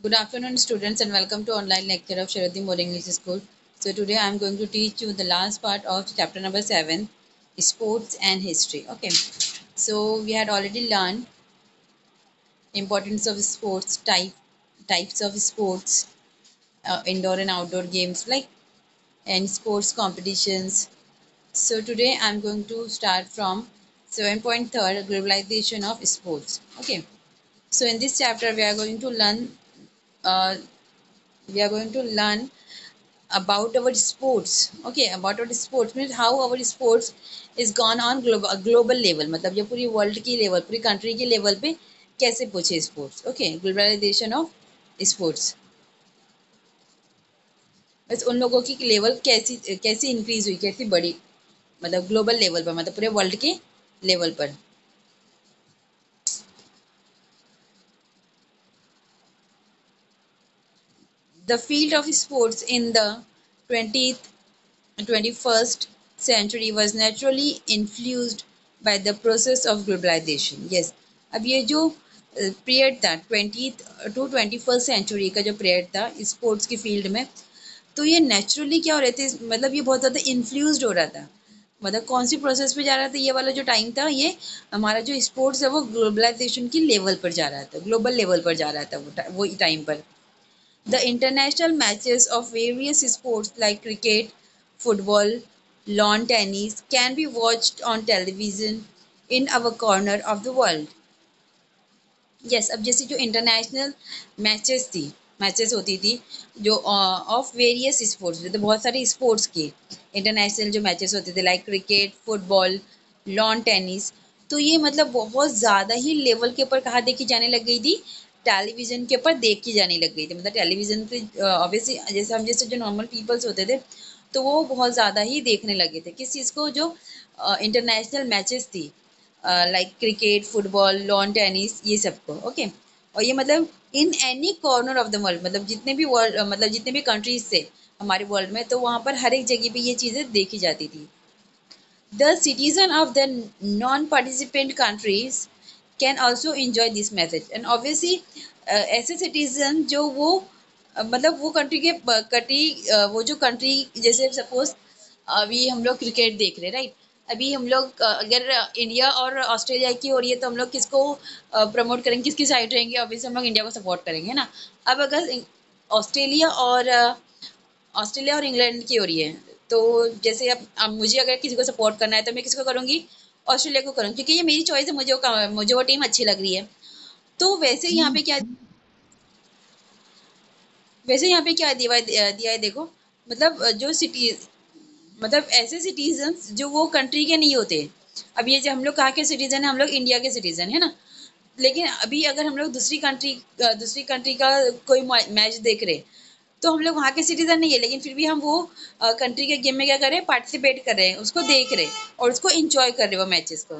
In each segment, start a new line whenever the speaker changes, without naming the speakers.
Good afternoon, students, and welcome to online lecture of Sharadhi More English School. So today I am going to teach you the last part of chapter number 7, sports and history. Okay. So we had already learned importance of sports, types of sports, indoor and outdoor games like and sports competitions. So today I am going to start from 7.3 globalization of sports. Okay. So in this chapter uh, we are going to learn about our sports. Okay, about our sports means how our sports is gone on global level, मतलब ये पूरी world की level, पूरी country की level पे कैसे पूछे sports. Okay, globalization of sports बस उन लोगों की लेवल कैसी कैसी इंक्रीज हुई, कैसी बढ़ी, मतलब ग्लोबल लेवल पर, मतलब पूरे वर्ल्ड के लेवल पर. The field of sports in the 20th 21st century was naturally influenced by the process of globalization. Yes, अब ये जो पीरियड था 20th to 21st सेंचुरी का जो पीरियड था स्पोर्ट्स की फील्ड में, तो ये नेचुरली क्या हो रहे थे, मतलब ये बहुत ज़्यादा इन्फ्लुएंस्ड हो रहा था. मतलब कौन सी प्रोसेस पे जा रहा था, ये वाला जो टाइम था, ये हमारा जो स्पोर्ट्स है वो ग्लोबलाइजेशन की लेवल पर जा रहा था, ग्लोबल लेवल पर जा रहा था वो टाइम पर. The international matches of various sports like cricket, football, lawn tennis can be watched on television in our corner of the world. Yes, अब जैसे जो इंटरनेशनल मैचेस होती थी, जो ऑफ वेरियस स्पोर्ट्स, तो बहुत सारे स्पोर्ट्स की इंटरनेशनल जो मैचेस होते थे like cricket, football, lawn tennis, तो ये मतलब बहुत ज़्यादा ही लेवल के ऊपर कहाँ देखी जाने लग गई थी, टेलीविज़न के ऊपर देखी जाने लग गई थी. मतलब टेलीविज़न पे ऑब्वियसली जैसे हम जैसे जो नॉर्मल पीपल्स होते थे, तो वो बहुत ज़्यादा ही देखने लगे थे किस चीज़ को, जो इंटरनेशनल मैचेस थी, like cricket, football, lawn tennis, ये सबको. ओके, और ये मतलब in any corner of the world, मतलब जितने भी वर्ल्ड, मतलब जितने भी कंट्रीज थे हमारे वर्ल्ड में, तो वहाँ पर हर एक जगह पे ये चीज़ें देखी जाती थी. The citizen of the non participant countries can also enjoy this message and obviously ऐसे सिटीजन जो वो मतलब वो कंट्री के वो जो कंट्री, जैसे सपोज अभी हम लोग क्रिकेट देख रहे हैं, राइट. अभी हम लोग अगर इंडिया और ऑस्ट्रेलिया की हो रही है, तो हम लोग किसको प्रमोट करेंगे, किसकी साइड रहेंगे, ऑब्वियसली हम लोग इंडिया को सपोर्ट करेंगे, है ना. अब अगर ऑस्ट्रेलिया और ऑस्ट्रेलिया और इंग्लैंड की हो रही है, तो जैसे अब मुझे अगर किसी को सपोर्ट करना है, तो मैं किसको करूँगी, ऑस्ट्रेलिया को करूँगी, क्योंकि ये मेरी चॉइस है, मुझे वो टीम अच्छी लग रही है. तो वैसे यहाँ पे क्या दिया है देखो, मतलब जो सिटी, मतलब ऐसे सिटीजन्स जो वो कंट्री के नहीं होते. अब ये जो हम लोग कहाँ के सिटीजन है, हम लोग इंडिया के सिटीजन है ना. लेकिन अभी अगर हम लोग दूसरी कंट्री का कोई मैच देख रहे, तो हम लोग वहाँ के सिटीजन नहीं है, लेकिन फिर भी हम वो कंट्री के गेम में क्या कर रहे हैं, पार्टिसिपेट कर रहे हैं, उसको देख रहे हैं और उसको इंजॉय कर रहे हैं वो मैचेस को.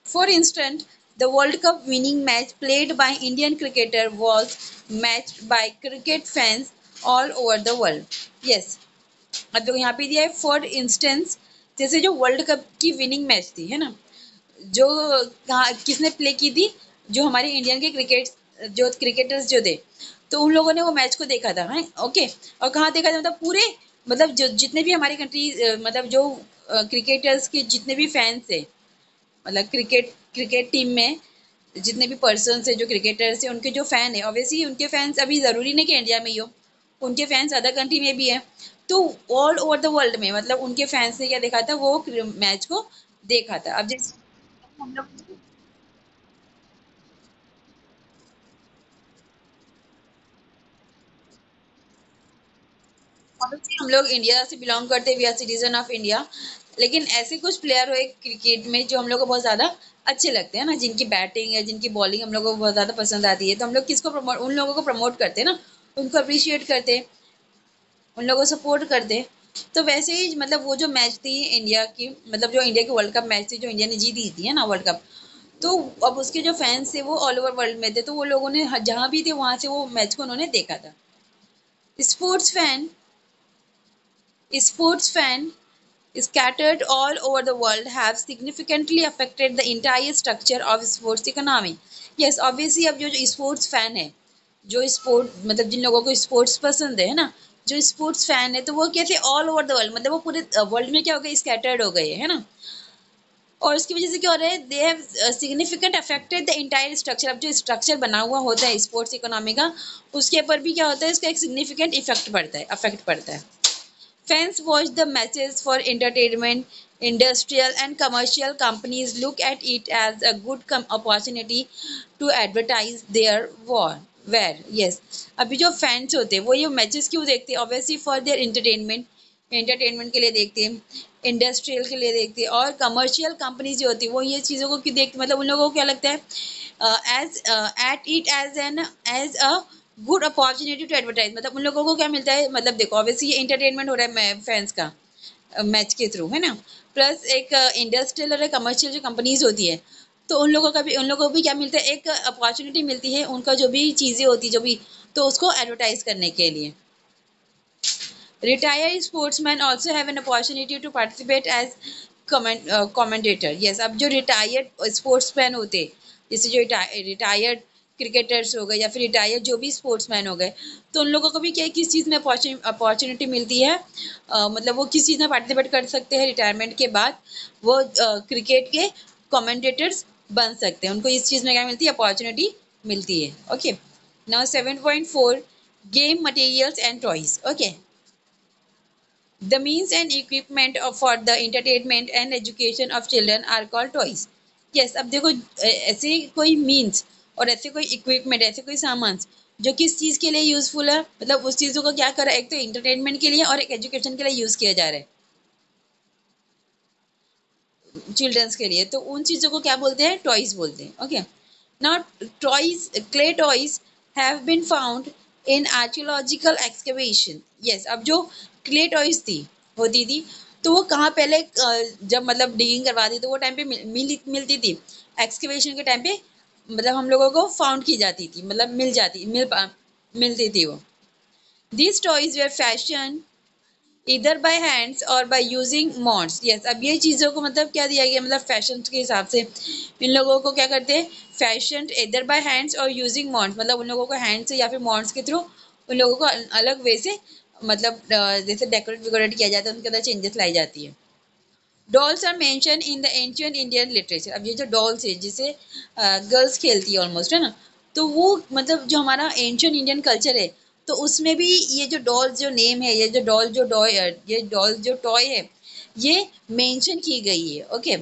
For instance, the World Cup winning match played by Indian cricketer was matched by cricket fans all over the world. Yes, मतलब यहाँ पे दिया है फॉर इंस्टेंस, जैसे जो वर्ल्ड कप की विनिंग मैच थी, है ना, जो कहाँ किसने प्ले की थी, जो हमारे इंडियन के जो क्रिकेटर्स जो थे, तो उन लोगों ने वो मैच को देखा था, है. ओके, और कहाँ देखा था, मतलब पूरे, मतलब जो जितने भी हमारी कंट्री, मतलब जो क्रिकेटर्स के जितने भी फैंस थे, मतलब क्रिकेट टीम में जितने भी पर्सन है, जो क्रिकेटर्स हैं, उनके जो फैन है, ऑब्वियसली उनके फैंस अभी ज़रूरी नहीं कि इंडिया में ही हो, उनके फैंस अदर कंट्री में भी है. तो ऑल ओवर द वर्ल्ड में, मतलब उनके फैंस ने क्या देखा था, वो मैच को देखा था. अब जैसे हम लोग ऑब्वियसली हम लोग इंडिया से बिलोंग करते हैं, we are citizen of India, लेकिन ऐसे कुछ प्लेयर हुए क्रिकेट में जो हम लोग को बहुत ज़्यादा अच्छे लगते हैं ना, जिनकी बैटिंग या जिनकी बॉलिंग हम लोग को बहुत ज़्यादा पसंद आती है, तो हम लोग किसको प्रमोट, उन लोगों को प्रमोट करते हैं ना, उनको अप्रिशिएट करते हैं, उन लोगों को सपोर्ट करते हैं. तो वैसे ही मतलब वो जो मैच थी इंडिया की, मतलब जो इंडिया की वर्ल्ड कप मैच थी, जो इंडिया ने जीती थी, है ना, वर्ल्ड कप, तो अब उसके जो फैंस थे वो ऑल ओवर वर्ल्ड में थे, तो वो लोगों ने जहाँ भी थे वहाँ से वो मैच को उन्होंने देखा था. Sports fan sports fan scattered all over the world have significantly affected the entire structure of sports economy. Yes, obviously अब जो स्पोर्ट्स फैन है, जो स्पोर्ट मतलब जिन लोगों को स्पोर्ट्स पसंद है ना, जो स्पोर्ट्स फैन है तो वो कैसे ऑल ओवर द वर्ल्ड मतलब वो पूरे वर्ल्ड में क्या हो गए स्कैटर्ड हो गए है ना। और उसकी वजह से क्या हो रहा है, they have significant affected the entire structure. अब जो स्ट्रक्चर बना हुआ होता है स्पोर्ट्स इकोनॉमी का, उसके ऊपर भी क्या होता है, इसका एक सिग्निफिकेंट इफेक्ट पड़ता है, अफेक्ट पड़ता है। Fans watch the matches for entertainment. Industrial and commercial companies look at it as a good opportunity to advertise their wear. Yes. अभी जो फैंस होते हैं वो ये मैचेस क्यों देखते हैं? Obviously for their entertainment, entertainment के लिए देखते हैं, इंडस्ट्रियल के लिए देखते हैं, और कमर्शियल कंपनीज जो होती है वो ये चीज़ों को क्यों देखते, मतलब उन लोगों को क्या लगता है, as at it as a good opportunity to advertise. मतलब उन लोगों को क्या मिलता है, मतलब देखो ऑब्वियसली ये एंटरटेनमेंट हो रहा है फैंस का मैच के थ्रू, है ना। प्लस एक इंडस्ट्रियल और कमर्शियल जो कंपनीज होती है, तो उन लोगों को भी क्या मिलता है, एक अपॉर्चुनिटी मिलती है उनका जो भी चीज़ें होती जो भी, तो उसको एडवर्टाइज करने के लिए। Retired sportsmen also have an opportunity to participate as commentator. Yes, अब जो retired sportsmen होते, जैसे जो retired क्रिकेटर्स हो गए या फिर रिटायर्ड जो भी स्पोर्ट्समैन हो गए, तो उन लोगों को भी क्या किस चीज़ में अपॉर्चुनिटी मिलती है, मतलब वो किस चीज़ में पार्टिसिपेट कर सकते हैं रिटायरमेंट के बाद, वो क्रिकेट के कमेंटेटर्स बन सकते हैं। उनको इस चीज़ में क्या मिलती है, अपॉर्चुनिटी मिलती है। Okay, now 7.4 game materials and toys. Okay, the means and equipment for the entertainment and education of children are called toys. Yes, अब देखो ऐसे कोई मीन्स और ऐसे कोई इक्विपमेंट, ऐसे कोई सामान जो किस चीज़ के लिए यूजफुल है, मतलब उस चीज़ों को क्या करा, एक तो एंटरटेनमेंट के लिए और एक एजुकेशन के लिए यूज़ किया जा रहा है चिल्ड्रंस के लिए, तो उन चीज़ों को क्या बोलते हैं, टॉयज बोलते हैं। Okay, now toys, clay toys have been found in archaeological excavation. Yes, अब जो क्ले टॉयज थी होती थी, तो वो कहाँ पहले जब मतलब डिगिंग करवाती तो वो टाइम पे मिलती थी, एक्सकवेशन के टाइम पे, मतलब हम लोगों को फाउंड की जाती थी, मतलब मिलती थी वो। These toys were fashioned इधर बाय हैंड्स और बाय यूजिंग मॉड्स। यस, अब ये चीज़ों को मतलब क्या दिया गया, मतलब फैशन के हिसाब से इन लोगों को क्या करते हैं, फैशन इधर बाय हैंड्स और यूजिंग मॉड्स, मतलब उन लोगों को हैंड से या फिर मॉड्स के थ्रू उन लोगों को अलग वे से, मतलब जैसे डेकोरेट वेकोरेट किया जाता है, उनके अंदर चेंजेस लाई जाती है। Dolls are mention in the ancient Indian literature. अब ये जो डॉल्स है जिसे गर्ल्स खेलती है ऑलमोस्ट, है ना, तो वो मतलब जो हमारा एंशियंट इंडियन कल्चर है, तो उसमें भी ये जो डॉल्स जो नेम है, ये डॉल जो टॉय है, ये मेंशन की गई है। Okay,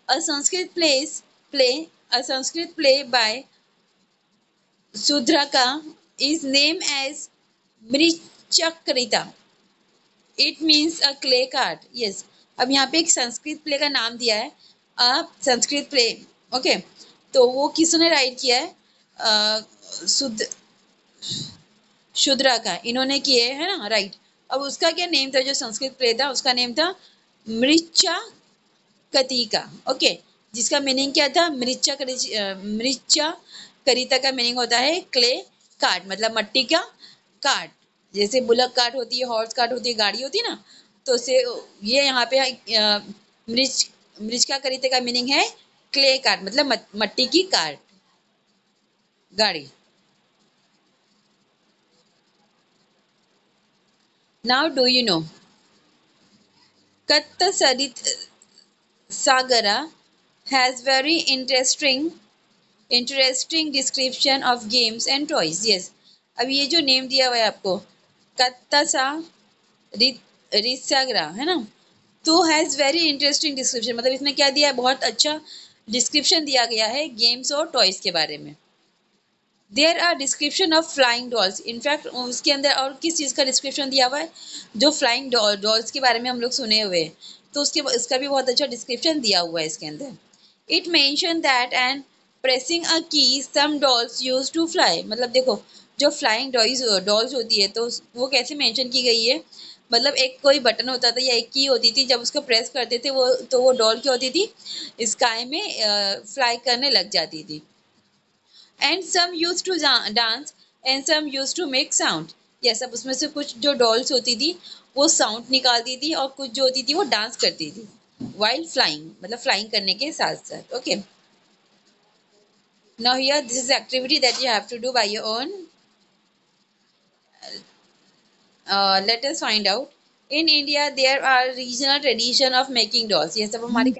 a Sanskrit play a Sanskrit play by Shudraka is name as Mrichchhakatika. It means a clay cart. Yes, अब यहाँ पे एक संस्कृत प्ले का नाम दिया है, संस्कृत प्ले। ओके, तो वो किसने राइट किया है, शुद्ध शुद्रा का इन्होंने किए है ना, राइट। अब उसका क्या नेम था, जो संस्कृत प्ले था उसका नेम था मृचा कतिका। ओके, जिसका मीनिंग क्या था, मृचा करिता का मीनिंग होता है क्ले कार्ट, मतलब मट्टी का कार्ट। जैसे बुलक कार्ट होती है, हॉर्स कार्ट होती है, गाड़ी होती है ना, तो उसे ये यहाँ पे मृच मृचका करिता का मीनिंग है क्ले कार्ट, मतलब मट्टी की कार्ट, गाड़ी। नाउ डू यू नो कत्त सरित Sagara has very interesting description of games and toys. Yes, अब ये जो नेम दिया हुआ है आपको, कत्तासा रिसागरा, है ना, तो हैज़ वेरी इंटरेस्टिंग डिस्क्रिप्शन, मतलब इसमें क्या दिया है, बहुत अच्छा डिस्क्रिप्शन दिया गया है गेम्स और टॉयज के बारे में। There are description of flying dolls. In fact उसके अंदर और किस चीज़ का डिस्क्रिप्शन दिया हुआ है, जो फ्लाइंग डॉल्स के बारे में हम लोग सुने हुए हैं, तो उसका भी बहुत अच्छा डिस्क्रिप्शन दिया हुआ है इसके अंदर। It mention that and pressing अ की सम डॉल्स यूज टू फ्लाई। मतलब देखो, जो फ्लाइंग डॉल्स होती है तो वो कैसे मेंशन की गई है, मतलब एक कोई बटन होता था या एक की होती थी, जब उसको प्रेस करते थे वो, तो वो डॉल क्या होती थी, स्काई में फ्लाई करने लग जाती थी। And some use to dance and some use to make sound. Yes, अब उसमें से कुछ जो डॉल्स होती थी वो साउंड निकालती थी और कुछ जो होती थी वो डांस करती थी वाइल फ्लाइंग, मतलब फ्लाइंग करने के साथ साथ। Okay, now here this is activity that you have to do by your own. Let us find out. In India there are regional tradition of making dolls. ये सब हमारे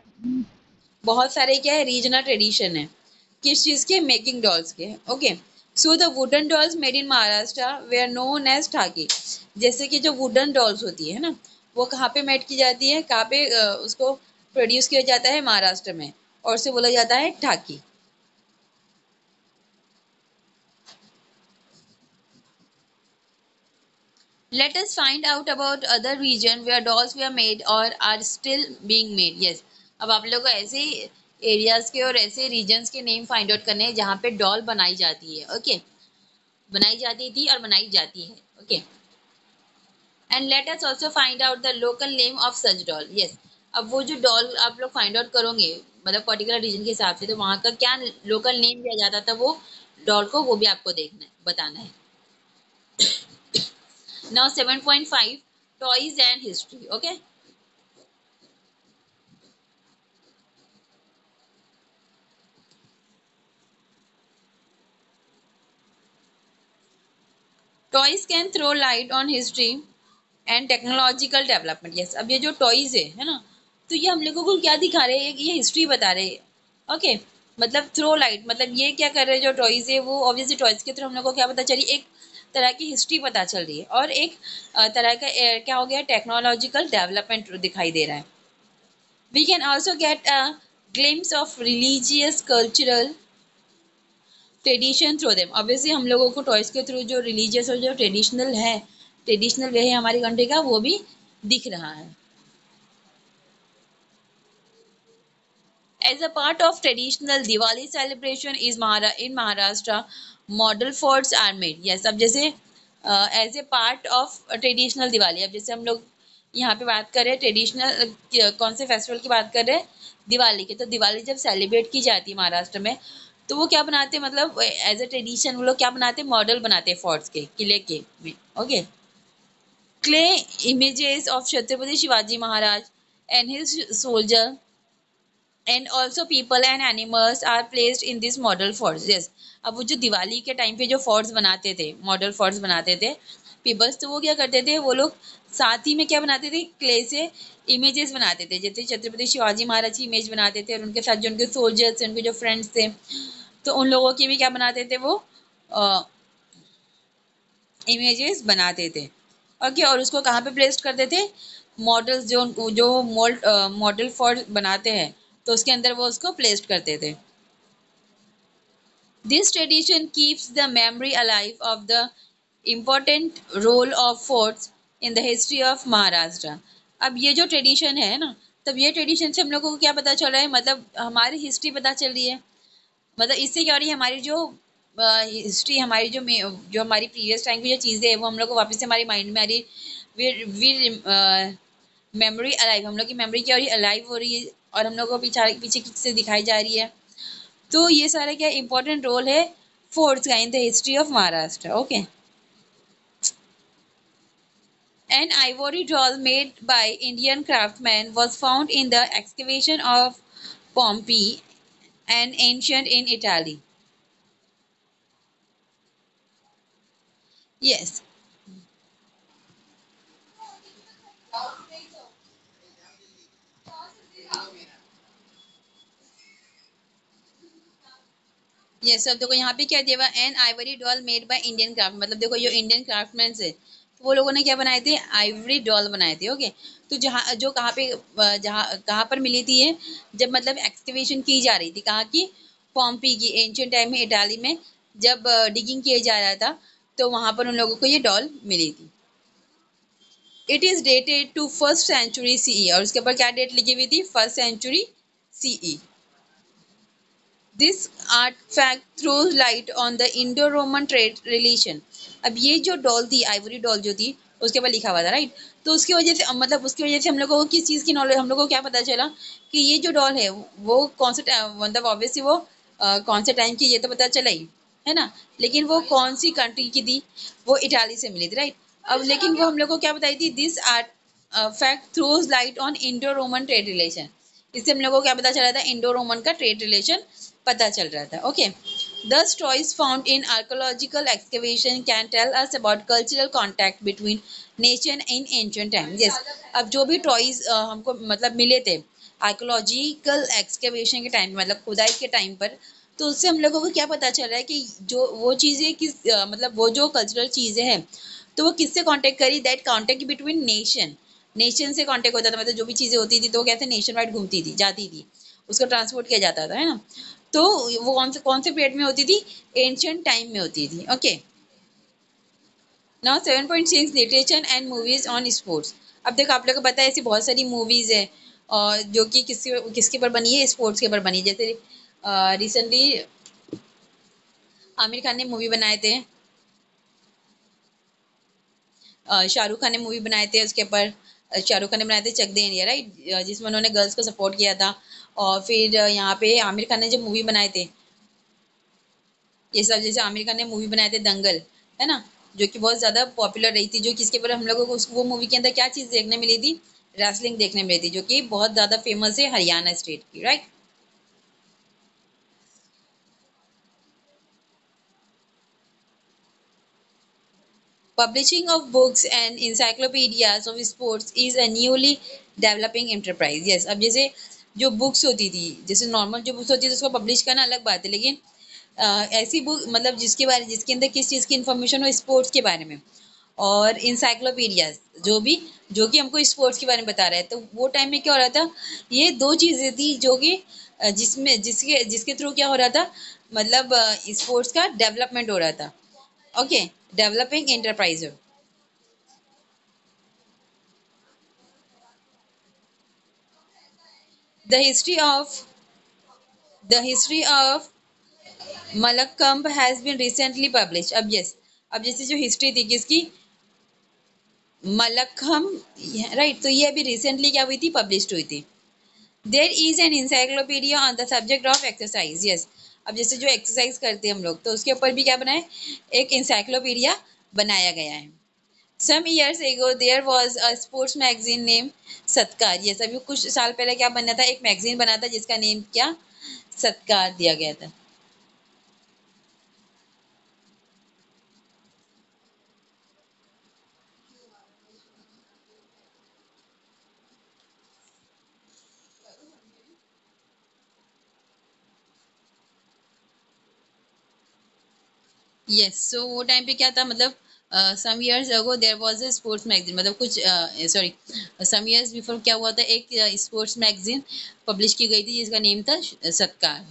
बहुत सारे क्या है, रीजनल ट्रेडिशन है। किस चीज के? मेकिंग डॉल्स के। Okay, so the wooden dolls made in Maharashtra were known as Thakki. जैसे कि जो वुडन डॉल्स होती है ना, वो कहाँ पे मेड की जाती है, कहाँ पे उसको प्रोड्यूस किया जाता है? महाराष्ट्र में, और उसे बोला जाता है ठाकी। Let us find out about other region where dolls were made or are still being made. Yes, अब आप लोगों को ऐसे एरियाज के और ऐसे रीजन्स के नेम फाइंड आउट करने हैं जहाँ पे डॉल बनाई जाती है। ओके, बनाई जाती थी और बनाई जाती है। Okay, and let us also find out the local name of such doll. Yes, अब वो जो डॉल आप लोग फाइंड आउट करोगे मतलब पर्टिकुलर रीजन के हिसाब से, तो वहाँ का क्या लोकल नेम दिया जाता था वो डॉल को, वो भी आपको देखना है, बताना है। Now 7.5 toys and history. Okay, toys can throw light on history and technological development. Yes, अब ये जो टॉयज है ना, तो ये हम लोगों को क्या दिखा रहे हैं? ये हिस्ट्री बता रहे हैं। ओके, मतलब थ्रो लाइट, मतलब ये क्या कर रहे हैं जो टॉयज है वो, ऑब्वियसली टॉयज के थ्रू हम लोग को क्या पता चली? एक तरह की हिस्ट्री पता चल रही है और एक तरह का क्या हो गया, टेक्नोलॉजिकल डेवलपमेंट दिखाई दे रहा है। We can also get a glimpse of religious cultural tradition through them. Obviously हम लोगों को टॉयज के थ्रू जो रिलीजियस और जो ट्रेडिशनल वे है हमारी कंट्री का, वो भी दिख रहा है। As a part of traditional Diwali celebration is in Maharashtra, model forts are made. Yes, अब जैसे as a part of traditional Diwali, अब जैसे हम लोग यहाँ पे बात कर रहे हैं ट्रेडिशनल कौन से फेस्टिवल की बात कर रहे हैं? दिवाली के। तो दिवाली जब सेलिब्रेट की जाती है महाराष्ट्र में, तो वो क्या बनाते हैं, मतलब एज ए ट्रेडिशन वो लोग क्या बनाते हैं? मॉडल बनाते हैं फोर्ट्स के, किले के में। Okay, clay images of Chhatrapati Shivaji Maharaj and his soldier and also people and animals are placed in this model forts. Yes, अब वो जो दिवाली के टाइम पे जो फोर्ट्स बनाते थे, मॉडल फोर्ट्स बनाते थे पीपल्स, तो वो क्या करते थे? वो लोग साथ ही में क्या बनाते थे? क्ले से इमेजेस बनाते थे। जैसे छत्रपति शिवाजी महाराज की इमेज बनाते थे और उनके साथ जो उनके सोल्जर्स थे, उनके जो फ्रेंड्स थे, तो उन लोगों की भी क्या बनाते थे? वो इमेजेस बनाते थे। ओके, और उसको कहाँ पे प्लेस करते थे? मॉडल्स जो जो मॉडल फॉर बनाते हैं, तो उसके अंदर वो उसको प्लेस करते थे। This tradition keeps the memory alive of the important role of forts in the history of Maharashtra. अब ये जो ट्रेडिशन है ना, तब ये ट्रेडिशन से हम लोगों को क्या पता चल रहा है? मतलब हमारी हिस्ट्री पता चल रही है। मतलब इससे क्या हो रही है? हमारी जो हिस्ट्री, हमारी जो हमारी प्रीवियस टाइम की जो चीज़ें हैं वो हम लोग को वापस से हमारी माइंड में आ रही है। वी मेमोरी अलाइव, हम लोग की मेमोरी क्या हो रही है? अलाइव हो रही है और हम लोग को पीछे पीछे से दिखाई जा रही है। तो ये सारा क्या इंपॉर्टेंट रोल है फोर्ट्स का इन the history of Maharashtra. Okay, an ivory doll made by Indian craftsmen was found in the excavation of Pompeii, an ancient in Italy. Yes. Yes, अब देखो यहाँ पे क्या दिया हुआ? An ivory doll made by Indian craft, मतलब देखो जो इंडियन क्राफ्टमैन है, तो वो लोगों ने क्या बनाए थे? आइवरी डॉल बनाए थे। ओके, तो जहाँ जो कहाँ पे जहाँ कहाँ पर मिली थी ये? जब मतलब एक्सकवेशन की जा रही थी, कहाँ की? पॉम्पी की, एंशियंट टाइम में इटाली में जब डिगिंग किया जा रहा था, तो वहां पर उन लोगों को ये डॉल मिली थी। It is dated to first century CE, और उसके ऊपर क्या डेट लिखी हुई थी? First century CE. This artefact throws light on the Indo Roman trade relation. अब ये जो डॉल थी, आइवरी डॉल जो थी, उसके ऊपर लिखा हुआ था, राइट? तो उसकी वजह से मतलब उसकी वजह से हम लोगों को किस चीज़ की नॉलेज, हम लोगों को क्या पता चला कि ये जो डॉल है वो कौन से मतलब ऑब्वियसली वो कौन से टाइम की, ये तो पता चला ही है ना, लेकिन वो कौन सी कंट्री की थी? वो इटाली से मिली थी, राइट? अब लेकिन वो हम लोग को क्या बताई थी, this art fact throws light on Indo Roman trade relation. इससे हम लोग को क्या पता चल रहा था, इंडो रोमन का ट्रेड रिलेशन पता चल रहा था। Okay, thus toys found in archaeological excavation can tell us about cultural contact between nation in ancient times। yes, अब जो भी टॉयज हमको मतलब मिले थे आर्कोलॉजिकल एक्सकेवेशन के टाइम, मतलब खुदाई के टाइम पर, तो उससे हम लोगों को क्या पता चल रहा है कि जो वो चीज़ें किस मतलब वो जो कल्चरल चीज़ें हैं, तो वो किससे कांटेक्ट करी, that contact between nation. Nation से कांटेक्ट होता था, मतलब जो भी चीज़ें होती थी तो वो कैसे नेशन वाइड घूमती थी, जाती थी, उसको ट्रांसपोर्ट किया जाता था, है ना। तो वो कौन से पीरियड में होती थी, एंशियंट टाइम में होती थी। Okay, now 7.6 literature and movies on sports. अब देखो आप लोग को पता है ऐसी बहुत सारी मूवीज है और जो कि किसके किसके ऊपर बनी है, स्पोर्ट्स के ऊपर बनी है। जैसे रिसेंटली आमिर खान ने मूवी बनाए थे, शाहरुख खान ने मूवी बनाए थे उसके ऊपर। शाहरुख खान ने बनाए थे चक दे इंडिया, राइट, जिसमें उन्होंने गर्ल्स को सपोर्ट किया था। और फिर यहाँ पे आमिर खान ने जब मूवी बनाए थे ये सब, जैसे आमिर खान ने मूवी बनाए थे दंगल, है ना, जो कि बहुत ज्यादा पॉपुलर रही थी, जो किसके ऊपर हम लोगों को वो मूवी के अंदर क्या चीज देखने मिली थी, रेसलिंग देखने मिली थी, जो कि बहुत ज्यादा फेमस है हरियाणा स्टेट की, right. Publishing of books and encyclopedias of sports is a newly developing enterprise। yes, अब जैसे जो बुक्स होती थी, जैसे नॉर्मल जो बुक्स होती थी उसको पब्लिश करना अलग बात है, लेकिन ऐसी बुक मतलब जिसके अंदर किस चीज़ की इंफॉर्मेशन हो स्पोर्ट्स के बारे में, और इंसाइक्लोपीडियाज जो कि हमको स्पोर्ट्स के बारे में बता रहा है, तो वो टाइम में क्या हो रहा था, ये दो चीज़ें थी जो कि जिसमें जिसके जिसके थ्रू क्या हो रहा था, मतलब स्पोर्ट्स का डेवलपमेंट हो रहा था। Okay, developing enterprise. The history of the history of Malakkamb has been recently published। अब yes, अब जैसे जो हिस्ट्री थी किसकी, मलक्कम, राइट, तो ये अभी रिसेंटली क्या हुई थी, पब्लिश हुई थी। There is an encyclopedia on the subject of exercise. Yes, अब जैसे जो एक्सरसाइज करते हैं हम लोग, तो उसके ऊपर भी क्या बना है, एक इंसाइक्लोपीडिया बनाया गया है। Some years ago there was a sports magazine name Satkar. Yes, अभी कुछ साल पहले क्या बना था, एक मैगजीन बना था जिसका नेम क्या, सत्कार दिया गया था। यस, सो वो टाइम पे क्या था, मतलब some years ago there was a sports magazine, मतलब कुछ सॉरी सम इयर्स बिफोर क्या हुआ था, एक स्पोर्ट्स मैगजीन पब्लिश की गई थी जिसका नेम था Satkar.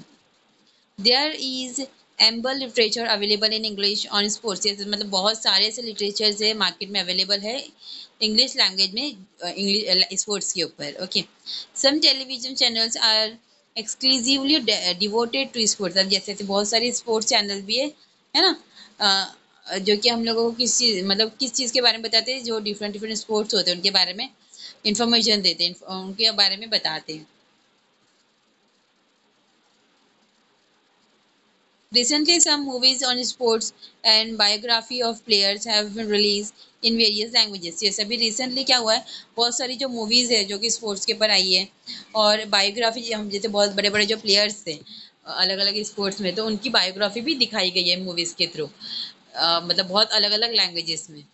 There is ample literature available in English on sports. मतलब बहुत सारे ऐसे लिटरेचर्स है मार्केट में अवेलेबल है इंग्लिश लैंग्वेज में, इंग्लिश स्पोर्ट्स के ऊपर। Okay, some television channels are exclusively devoted to sports. अब जैसे ऐसे बहुत सारे स्पोर्ट्स चैनल भी है ना, जो कि हम लोगों को किस चीज़ मतलब किस चीज़ के बारे में बताते हैं, जो डिफरेंट डिफरेंट स्पोर्ट्स होते हैं उनके बारे में इंफॉर्मेशन देते हैं, उनके बारे में बताते हैं। Recently, some movies on sports and biography of players have been released in various languages। yes, अभी recently क्या हुआ है, बहुत सारी जो movies है जो कि sports के ऊपर आई है, और biography हम जैसे बहुत बड़े बड़े जो players थे अलग अलग sports में, तो उनकी biography भी दिखाई गई है movies के थ्रू, मतलब बहुत अलग अलग languages में।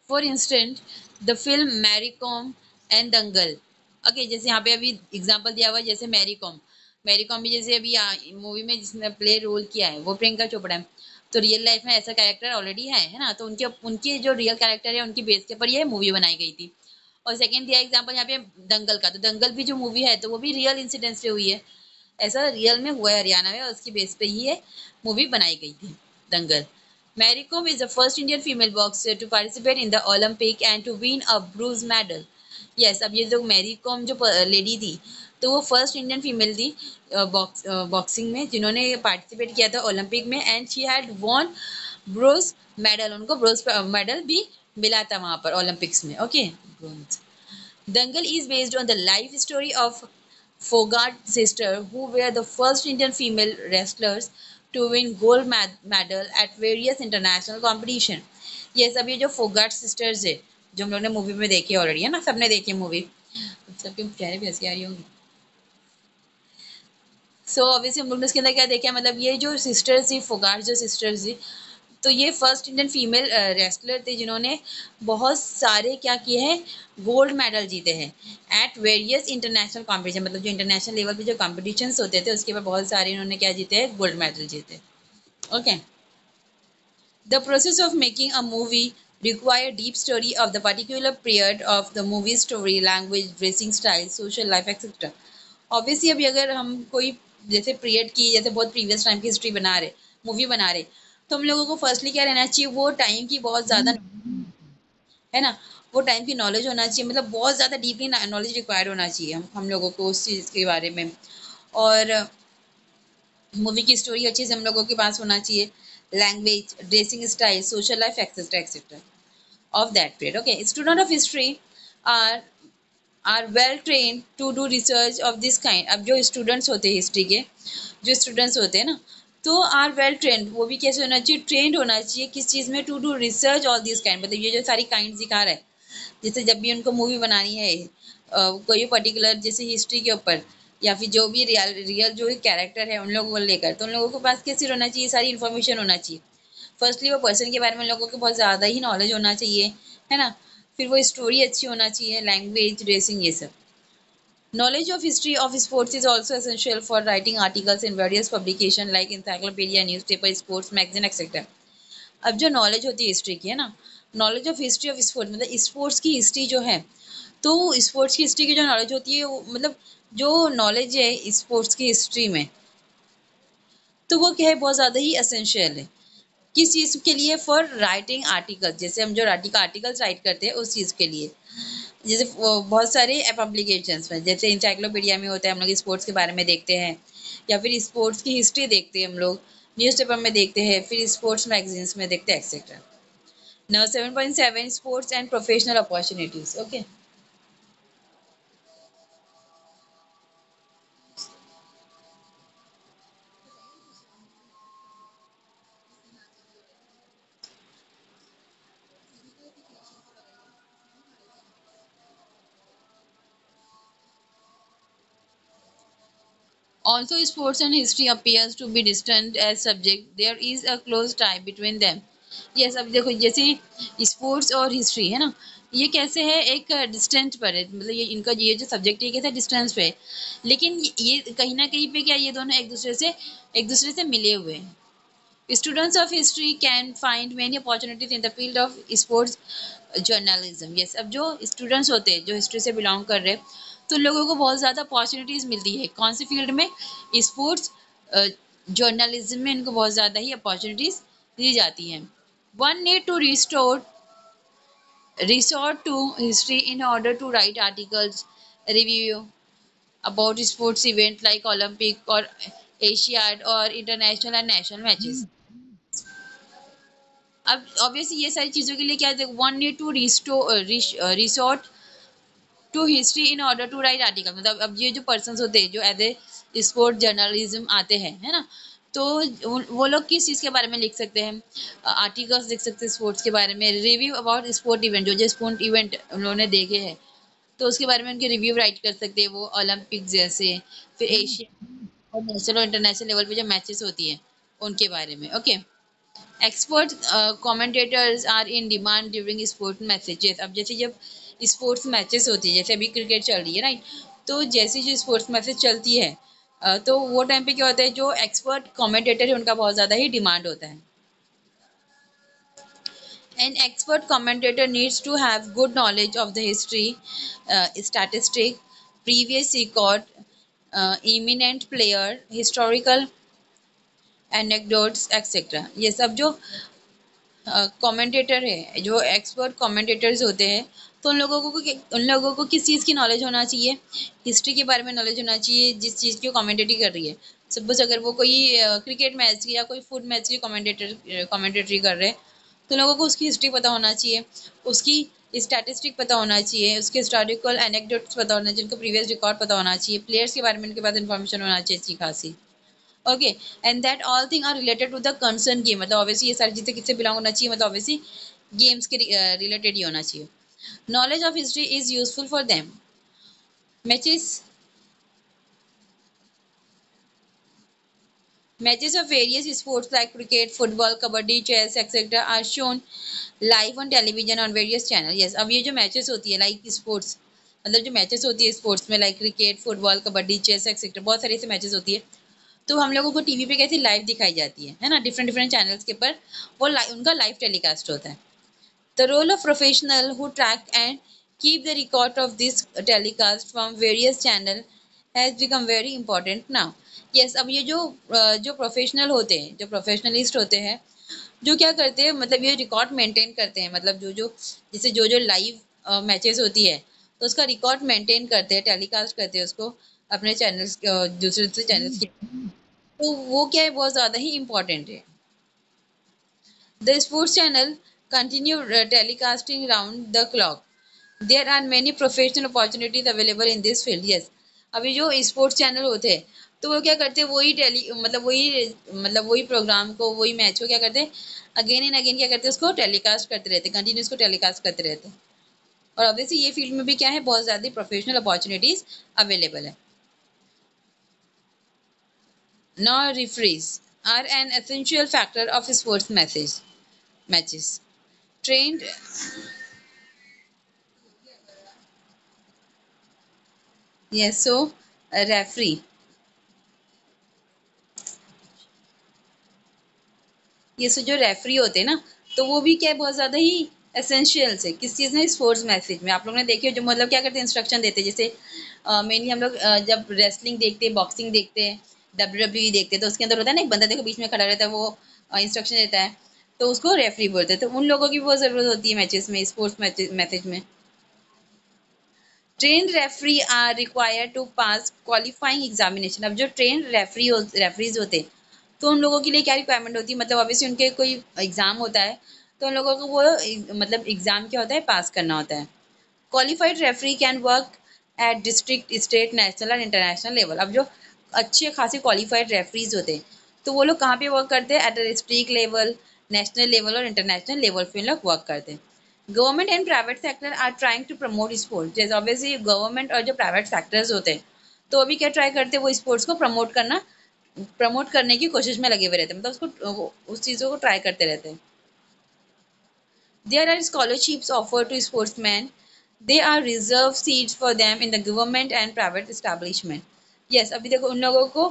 For instant the film Mary Kom and Dangal. Okay, जैसे यहाँ पे अभी एग्जांपल दिया हुआ है, जैसे मैरी कॉम भी जैसे अभी मूवी में जिसने प्ले रोल किया है वो प्रियंका चोपड़ा है, तो रियल लाइफ में ऐसा कैरेक्टर ऑलरेडी है ना, तो उनके उनके जो रियल कैरेक्टर है उनकी बेस के ऊपर ये मूवी बनाई गई थी। और सेकंड दिया एग्जांपल यहाँ पे दंगल का, तो दंगल भी जो मूवी है तो वो भी रियल इंसिडेंट्स पे हुई है, ऐसा रियल में हुआ है हरियाणा में, और उसकी बेस पे ही ये मूवी बनाई गई थी दंगल। Mary Kom is the first Indian female boxer to participate in the Olympic and to win a bronze medal। Yes, अब ये जो मैरी कॉम जो लेडी थी, तो वो फर्स्ट इंडियन फीमेल थी बॉक्सिंग में जिन्होंने पार्टिसिपेट किया था ओलंपिक में, and she had won bronze medal, उनको ब्रोज मेडल भी मिला था वहां पर ओलंपिक्स में। Okay, Dangal is based on the life story of Fogart sisters, who were the first Indian female wrestlers to win gold medal at various international competitions। ये सब ये जो फोगाट सिस्टर्स है जो हम लोग ने मूवी में देखी ऑलरेडी है ना, सबने देखी मूवी, सबके चेहरे भी हंसी आ रही होंगी। सो ऑब्वियसली हम लोग ने इसके अंदर क्या देखा, मतलब ये जो सिस्टर्स थी, फोगाट जो सिस्टर्स थी, तो ये फर्स्ट इंडियन फीमेल रेसलर थे जिन्होंने बहुत सारे क्या किए हैं, गोल्ड मेडल जीते हैं एट वेरियस इंटरनेशनल कॉम्पिटिशन, मतलब जो इंटरनेशनल लेवल पे जो कॉम्पिटिशन्स होते थे उसके बाद बहुत सारे इन्होंने क्या जीते हैं, गोल्ड मेडल जीते। Okay, the process of making a movie require deep study of the particular period of the movie story, language, dressing style, social life, etc. Obviously अभी अगर हम कोई जैसे पीरियड की, जैसे बहुत प्रीवियस टाइम की हिस्ट्री बना रहे, मूवी बना रहे, तो हम लोगों को फर्स्टली क्या रहना चाहिए, वो टाइम की बहुत ज़्यादा, है ना, वो टाइम की नॉलेज होना चाहिए, मतलब बहुत ज़्यादा डीपली नॉलेज रिक्वायर्ड होना चाहिए हम लोगों को उस चीज़ के बारे में। और मूवी की स्टोरी अच्छे से हम लोगों के पास होना चाहिए, language, dressing style, social life, etcetera etcetera of that period. Okay, student of history are are well train to do research of this kind. अब जो स्टूडेंट्स होते हैं हिस्ट्री के, जो स्टूडेंट्स होते हैं ना, तो आर वेल ट्रेंड, वो भी कैसे होना चाहिए, ट्रेंड होना चाहिए किस चीज़ में, to do research all this kind, मतलब ये जो सारी काइंड दिखा रहा है, जैसे जब भी उनको मूवी बनानी है कोई पर्टिकुलर जैसे हिस्ट्री के ऊपर, या फिर जो भी रियल रियल जो कैरेक्टर है उन लोगों को लेकर, तो उन लोगों के पास कैसे होना चाहिए, सारी इन्फॉर्मेशन होना चाहिए। फर्स्टली वो पर्सन के बारे में लोगों को बहुत ज़्यादा ही नॉलेज होना चाहिए, है ना, फिर वो स्टोरी अच्छी होना चाहिए, लैंग्वेज, ड्रेसिंग, ये सब। Knowledge of history of sports is also essential for writing articles in various publications like encyclopedia, newspaper, sports magazine, etc. अब जो नॉलेज होती है हिस्ट्री की, है ना, knowledge of history of sport, मतलब स्पोर्ट्स की हिस्ट्री जो है, तो स्पोर्ट्स की हिस्ट्री की जो नॉलेज होती है मतलब जो नॉलेज है स्पोर्ट्स की हिस्ट्री में, तो वो क्या है, बहुत ज़्यादा ही असेंशियल है। किस चीज़ के लिए, फॉर राइटिंग आर्टिकल्स, जैसे हम जो आर्टिकल्स राइट करते हैं उस चीज़ के लिए, जैसे बहुत सारे पब्लिकेशंस में, जैसे इंसाइक्लोपीडिया में होता है, हम लोग स्पोर्ट्स के बारे में देखते हैं, या फिर स्पोर्ट्स की हिस्ट्री देखते हैं हम लोग, न्यूज़पेपर में देखते हैं, फिर स्पोर्ट्स मैगजीन्स में देखते हैं, etcetera. Now 7.7 sports and professional opportunities. Okay, although sports and history appears to be distant as subject, there is a close tie between them. Yes, अब देखो जैसे स्पोर्ट्स और हिस्ट्री है ना, ये कैसे है, एक डिस्टेंस पर है, मतलब ये इनका ये जो सब्जेक्ट है कैसे डिस्टेंस पे है, लेकिन ये कहीं ना कहीं पे क्या, ये दोनों एक दूसरे से मिले हुए हैं। Students of history can find many opportunities in the field of sports journalism. Yes, अब जो स्टूडेंट्स होते हैं जो हिस्ट्री से बिलोंग कर रहे हैं, तो उन लोगों को बहुत ज़्यादा अपॉर्चुनिटीज़ मिलती है, कौन सी फील्ड में, स्पोर्ट्स जर्नलिज्म में इनको बहुत ज़्यादा ही अपॉर्चुनिटीज़ दी जाती हैं। One need to resort to history in order to write articles, review about sports event like Olympic or Asiad or international and national matches. अब ऑब्वियसली ये सारी चीज़ों के लिए क्या, one need to resort to history in order to write article, मतलब अब ये जो पर्सन होते हैं जो एज ए स्पोर्ट जर्नलिज्म आते हैं, है ना, तो वो लोग किस चीज़ के बारे में लिख सकते हैं, आर्टिकल्स लिख सकते हैं स्पोर्ट्स के बारे में, रिव्यू अबाउट स्पोर्ट इवेंट, जो जो स्पोर्ट इवेंट उन्होंने देखे हैं तो उसके बारे में उनके रिव्यू राइट कर सकते हैं, वो ओलंपिक जैसे, फिर एशिया और नेशनल और इंटरनेशनल लेवल पे जो मैचेस होती हैं उनके बारे में। Okay, expert commentators are in demand during sport matches. अब जैसे जब स्पोर्ट्स मैचेस होती है, जैसे अभी क्रिकेट चल रही है, राइट, तो जैसी जो स्पोर्ट्स मैचेस चलती है तो वो टाइम पे क्या होता है, जो एक्सपर्ट कमेंटेटर है उनका बहुत ज़्यादा ही डिमांड होता है। An expert commentator needs to have good knowledge of the history, statistic, previous record, eminent player, historical anecdotes, etc. ये सब जो कमेंटेटर है, जो एक्सपर्ट कमेंटेटर्स होते हैं, तो उन लोगों को किस चीज़ की नॉलेज होना चाहिए, हिस्ट्री के बारे में नॉलेज होना चाहिए जिस चीज़ की वो कमेंटेटरी कर रही है। सपोज अगर वो कोई क्रिकेट मैच की या कोई फूड मैच की कमेंटेटरी कर रहे हैं, तो लोगों को उसकी हिस्ट्री पता होना चाहिए, उसकी स्टैटिस्टिक पता होना चाहिए, उसके हिस्टोरिकल एनेक्डोट्स पता होना चाहिए, उनका प्रीवियस रिकॉर्ड पता होना चाहिए, प्लेयर्स के बारे में उनके पास इन्फॉर्मेशन होना चाहिए अच्छी खासी। Okay, and that all thing are related to the concern game, मतलब ऑब्वियसली ये सारी चीज़ें किससे बिलोंग होना चाहिए, मतलब ऑब्वियसली गेम्स के रिलेटेड ही होना चाहिए। Knowledge of history is useful for them. Matches Matches of various sports like cricket, football, kabaddi, chess, etc. are shown live on television on various channels. Yes, अब ये जो मैचेस होती है like sports, मतलब जो मैचेस होती है sports में like cricket, football, kabaddi, chess etcetera, बहुत सारे ऐसे मैचेस होती है, तो हम लोगों को टीवी पे कैसे लाइव दिखाई जाती है ना, डिफरेंट डिफरेंट चैनल्स के ऊपर वो उनका लाइव टेलीकास्ट होता है। The role of professional who track and keep the record of this telecast from various channel has become very important now. Yes, अब ये जो प्रोफेशनल होते हैं, जो प्रोफेशनलिस्ट होते हैं, जो क्या करते हैं, मतलब ये रिकॉर्ड मेंटेन करते हैं, मतलब जो जो जैसे जो जो लाइव मैचेस होती है तो उसका रिकॉर्ड मेंटेन करते हैं, टेलीकास्ट करते हैं उसको अपने चैनल्स, दूसरे दूसरे चैनल्स के, तो वो क्या है, बहुत ज़्यादा ही इम्पोर्टेंट है। The sports channel continue telecasting round the clock. There are many professional opportunities available in this field. Yes, अभी जो स्पोर्ट्स चैनल होते हैं तो वो क्या करते हैं, वही टेली मतलब वही प्रोग्राम को, वही मैच को क्या करते हैं, अगेन एंड अगेन क्या करते हैं, उसको टेलीकास्ट करते रहते हैं, कंटिन्यूस को टेलीकास्ट करते रहते हैं। और ऑब्वियसली ये फील्ड में भी क्या है, बहुत ज़्यादा प्रोफेशनल अपॉर्चुनिटीज अवेलेबल है। Now referees are an essential factor of sports matches. Trained, yes, so a referee, ये सो जो रेफरी होते हैं ना, तो वो भी क्या है, बहुत ज़्यादा ही एसेंशियल्स है किस चीज़ में, स्पोर्ट्स मैसेज में। आप लोगों ने देखे जो मतलब क्या करते हैं, इंस्ट्रक्शन देते हैं, जैसे मेनली हम लोग जब रेसलिंग देखते हैं, बॉक्सिंग देखते हैं, WWE देखते हैं, तो उसके अंदर होता है ना एक बंदा देखो बीच में खड़ा रहता है, वो इंस्ट्रक्शन देता है, तो उसको रेफरी बोलते हैं। तो उन लोगों की बहुत ज़रूरत होती है मैचेस में, स्पोर्ट्स मैसेज में। Train referee are required to pass qualifying examination. अब जो ट्रेन रेफरीज होते हैं तो उन लोगों के लिए क्या रिक्वायरमेंट होती है, मतलब ऑब्वियसली उनके कोई एग्जाम होता है, तो उन लोगों को वो मतलब एग्जाम क्या होता है, पास करना होता है। Qualified referee can work at district, state, national और इंटरनेशनल लेवल। अब जो अच्छे खासे क्वालिफाइड रेफरीज होते हैं तो वो लोग कहाँ पे वर्क करते हैं, at district level, national level और इंटरनेशनल लेवल पे लोग वर्क करते हैं। Government and private sector are trying to promote sports. जैसे ऑब्वियसली गवर्नमेंट और जो प्राइवेट सेक्टर्स होते हैं तो अभी क्या ट्राई करते हैं, वो स्पोर्ट्स को प्रमोट करने की कोशिश में लगे हुए रहते हैं, मतलब उसको उस चीज़ों को ट्राई करते रहते हैं। There are scholarships offered to sportsmen. They are reserved seats for them in the government and private establishment. Yes, अभी देखो उन लोगों को,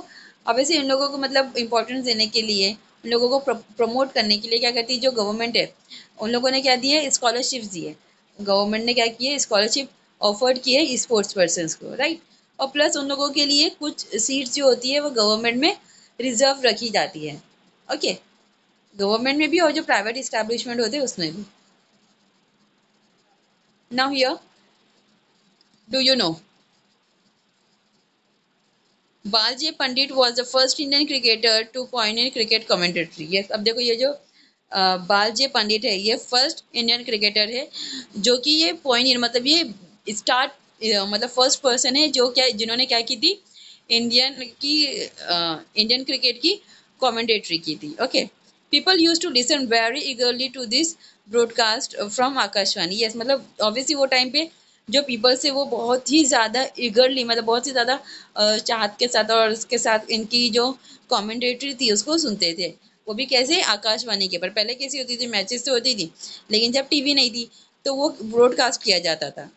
obviously उन लोगों को मतलब इम्पोर्टेंस देने के लिए, उन लोगों को प्रमोट करने के लिए क्या करती है जो गवर्नमेंट है, उन लोगों ने क्या दिए, स्कॉलरशिप्स दिए। गवर्नमेंट ने क्या किए, स्कॉलरशिप ऑफर्ड किए स्पोर्ट्स पर्सनस को, राइट। और प्लस उन लोगों के लिए कुछ सीट्स जो होती है वो गवर्नमेंट में रिजर्व रखी जाती है। ओके, गवर्नमेंट में भी और जो प्राइवेट इस्टेब्लिशमेंट होते हैं उसमें भी। Now here, do you know? Balje Pandit was the first Indian cricketer to pioneer cricket commentary. Yes, अब देखो ये जो बालजे पंडित है, ये फर्स्ट इंडियन क्रिकेटर है जो कि ये पॉइनियर, मतलब ये स्टार्ट, मतलब फर्स्ट पर्सन है जो क्या, जिन्होंने क्या की थी, इंडियन क्रिकेट की कमेंटेटरी की थी। Okay, people use to listen very eagerly to this broadcast from Akashvani. Yes, मतलब ऑब्वियसली वो टाइम पे जो पीपल्स है वो बहुत ही ज़्यादा ईगरली, मतलब बहुत ही ज़्यादा चाहत के साथ और उसके साथ इनकी जो कमेंटेटरी थी उसको सुनते थे। वो भी कैसे, आकाशवाणी के पर। पहले कैसी होती थी, मैचेस तो होती थी लेकिन जब टीवी नहीं थी तो वो ब्रॉडकास्ट किया जाता था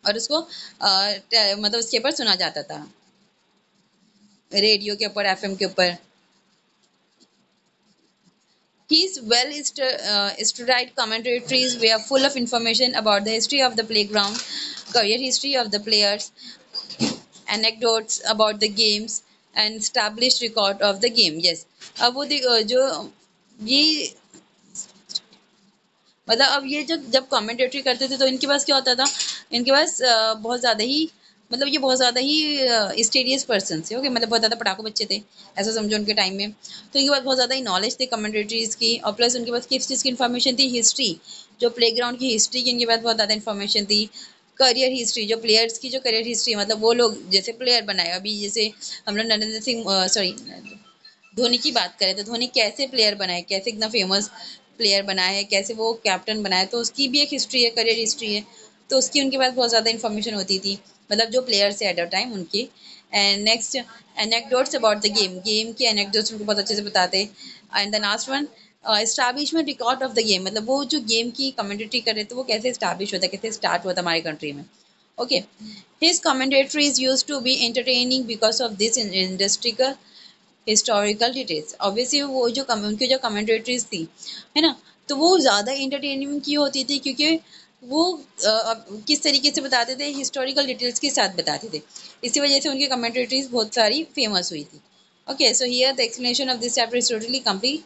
और उसको मतलब उसके ऊपर सुना जाता था, रेडियो के ऊपर, एफएम के ऊपर। His studied commentaries were full of information about the history of the playground, career history of the players, anecdotes about the games, and established record of the game. Yes, अब वो जो ये मतलब अब ये जब कमेंटेटरी करते थे तो इनके पास क्या होता था, इनके पास बहुत ज़्यादा ही, मतलब ये बहुत ज़्यादा ही स्टेडियस पर्सन थे। ओके, मतलब बहुत ज़्यादा पढ़ाकू बच्चे थे, ऐसा समझो उनके टाइम में। तो इनके पास बहुत ज़्यादा ही नॉलेज थी कमेंटेटरीज की, और प्लस उनके पास किस चीज़ की इन्फॉर्मेशन थी, हिस्ट्री, जो प्लेग्राउंड की हिस्ट्री की इनके पास बहुत ज़्यादा इन्फॉर्मेशन थी। करियर हिस्ट्री, जो प्लेयर्स की जो करियर हिस्ट्री, मतलब वो लोग जैसे प्लेयर बनाए, अभी जैसे हम लोग नरेंद्र सिंह, सॉरी, धोनी की बात करें तो धोनी कैसे प्लेयर बनाए, कैसे इतना फेमस प्लेयर बना है, कैसे वो कैप्टन बना है, तो उसकी भी एक हिस्ट्री है, करियर हिस्ट्री है, तो उसकी उनके पास बहुत ज़्यादा इन्फॉर्मेशन होती थी, मतलब जो प्लेयर्स है एट अ टाइम उनकी। And next, anecdotes about the game, game के एनेक्डोट्स उनको बहुत अच्छे से बताते। And the last one, establishment record of the game, मतलब वो जो गेम की कमेंट्री कर रहे थे वो कैसे इस्टेब्लिश होता है, कैसे स्टार्ट हुआ था हमारी कंट्री में। Okay, his commentary is used to be entertaining because of this industry historical details. Obviously वो जो उनकी जो कमेंटेटरीज थी, है ना, तो वो ज़्यादा इंटरटेनिंग की होती थी, क्योंकि वो किस तरीके से बताते थे, हिस्टोरिकल डिटेल्स के साथ बताते थे। इसी वजह से उनकी कमेंटेटरीज बहुत सारी फेमस हुई थी। Okay, so here the explanation of this chapter is totally complete.